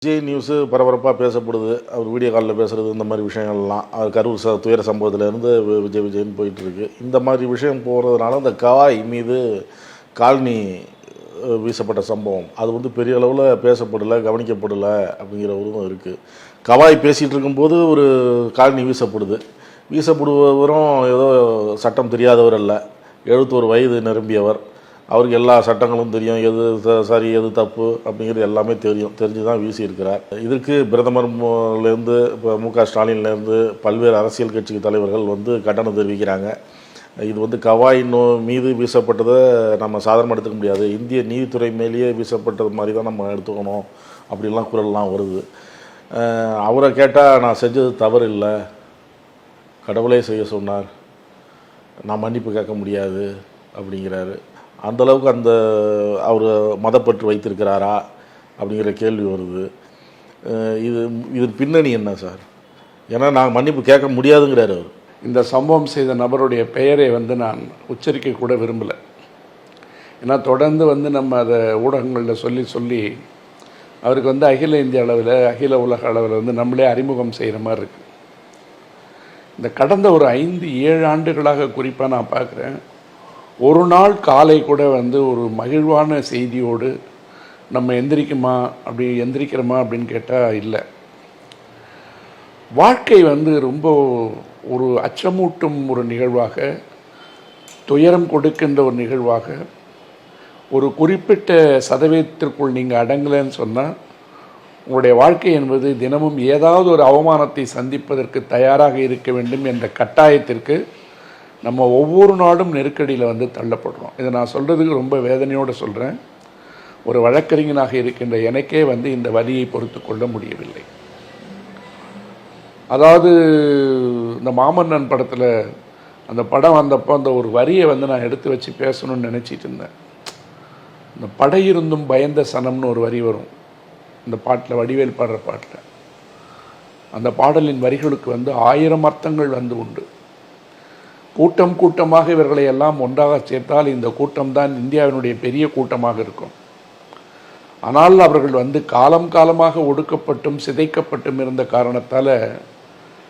Vijay news பரபரப்பாக பேசப்படுது. அவர் video காலில் பேசுகிறது இந்த மாதிரி விஷயங்கள்லாம் அது கரூர் துயர சம்பவத்திலேருந்து விஜய்னு போயிட்டுருக்கு. இந்த மாதிரி விஷயம் போகிறதுனால இந்த கவாய் மீது காலனி வீசப்பட்ட சம்பவம் அது வந்து பெரிய அளவில் பேசப்படலை, கவனிக்கப்படலை அப்படிங்கிற உருவம் இருக்குது. கவாய் பேசிகிட்டு இருக்கும்போது ஒரு காலனி வீசப்படுவரும் ஏதோ சட்டம் தெரியாதவர் அல்ல, 71 வயது நிரம்பியவர். அவருக்கு எல்லா சட்டங்களும் தெரியும், எது சரி எது தப்பு அப்படிங்கிறது எல்லாமே தெரிஞ்சு தான் வீசியிருக்கிறார். இதற்கு பிரதமர்லேருந்து இப்போ மு.க. ஸ்டாலின்லேருந்து பல்வேறு அரசியல் கட்சி தலைவர்கள் வந்து கண்டனம் தெரிவிக்கிறாங்க. இது வந்து கவாய் மீது வீசப்பட்டதை நம்ம சாதாரணமாக எடுத்துக்க முடியாது, இந்திய நீதித்துறை மேலேயே வீசப்பட்டது மாதிரி தான் நம்ம எடுத்துக்கணும் அப்படிலாம் குரல்லாம் வருது. அவரை கேட்டால் நான் செஞ்சது தவறு இல்லை, கடவுளே செய்ய சொன்னார், நான் மன்னிப்பு கேட்க முடியாது அப்படிங்கிறாரு. அந்தளவுக்கு அவர் மதப்பற்று வைத்திருக்கிறாரா அப்படிங்கிற கேள்வி வருது. இது பின்னணி என்ன சார்? ஏன்னா நான் மன்னிப்பு கேட்க முடியாதுங்கிறார் அவர். இந்த சம்பவம் செய்த நபருடைய பெயரை நான் உச்சரிக்க கூட விரும்பலை. ஏன்னா தொடர்ந்து நம்ம அதை ஊடகங்களில் சொல்லி அவருக்கு அகில இந்திய அளவில் அகில உலக அளவில் நம்மளே அறிமுகம் செய்கிற மாதிரி இருக்குது. இந்த கடந்த ஒரு 5-7 ஆண்டுகளாக குறிப்பாக நான் பார்க்குறேன், ஒரு நாள் காலை கூட ஒரு மகிழ்வான செய்தியோடு நம்ம எந்திரிக்கிறோமா அப்படின்னு கேட்டால் இல்லை. வாழ்க்கை ரொம்ப ஒரு அச்சமூட்டும் ஒரு நிகழ்வாக, துயரம் கொடுக்கின்ற ஒரு நிகழ்வாக, ஒரு குறிப்பிட்ட சதவீதத்திற்குள் நீங்கள் அடங்கலைன்னு சொன்னால் உங்களுடைய வாழ்க்கை என்பது தினமும் ஏதாவது ஒரு அவமானத்தை சந்திப்பதற்கு தயாராக இருக்க வேண்டும் என்ற கட்டாயத்திற்கு நம்ம ஒவ்வொரு நாடும் நெருக்கடியில் தள்ளப்படுறோம். இதை நான் சொல்கிறதுக்கு ரொம்ப வேதனையோடு சொல்கிறேன். ஒரு வழக்கறிஞனாக இருக்கின்ற எனக்கே இந்த வலியை பொறுத்து கொள்ள முடியவில்லை. அதாவது இந்த மாமன்னன் படத்தில் அந்த படம் வந்தப்போ அந்த ஒரு வரியை நான் எடுத்து வச்சு பேசணும்னு நினச்சிட்டு இருந்தேன். இந்த படையிருந்தும் பயந்த சனம்னு ஒரு வரி வரும் இந்த பாட்டில், வடிவேல் பாடுற பாட்டில். அந்த பாடலின் வரிகளுக்கு 1000 அர்த்தங்கள் உண்டு. கூட்டமாக இவர்களை எல்லாம் ஒன்றாக சேர்த்தால் இந்த கூட்டம்தான் இந்தியாவினுடைய பெரிய கூட்டமாக இருக்கும். ஆனால் அவர்கள் காலமாக ஒடுக்கப்பட்டும் சிதைக்கப்பட்டும் இருந்த காரணத்தால்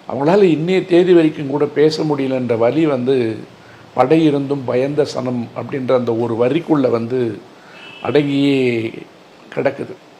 அவங்களால இன்னைய தேதி வரைக்கும் கூட பேச முடியலன்ற வலி படையிருந்தும் பயந்த சனம் அப்படின்ற அந்த ஒரு வரிக்குள்ளே அடங்கியே கிடக்குது.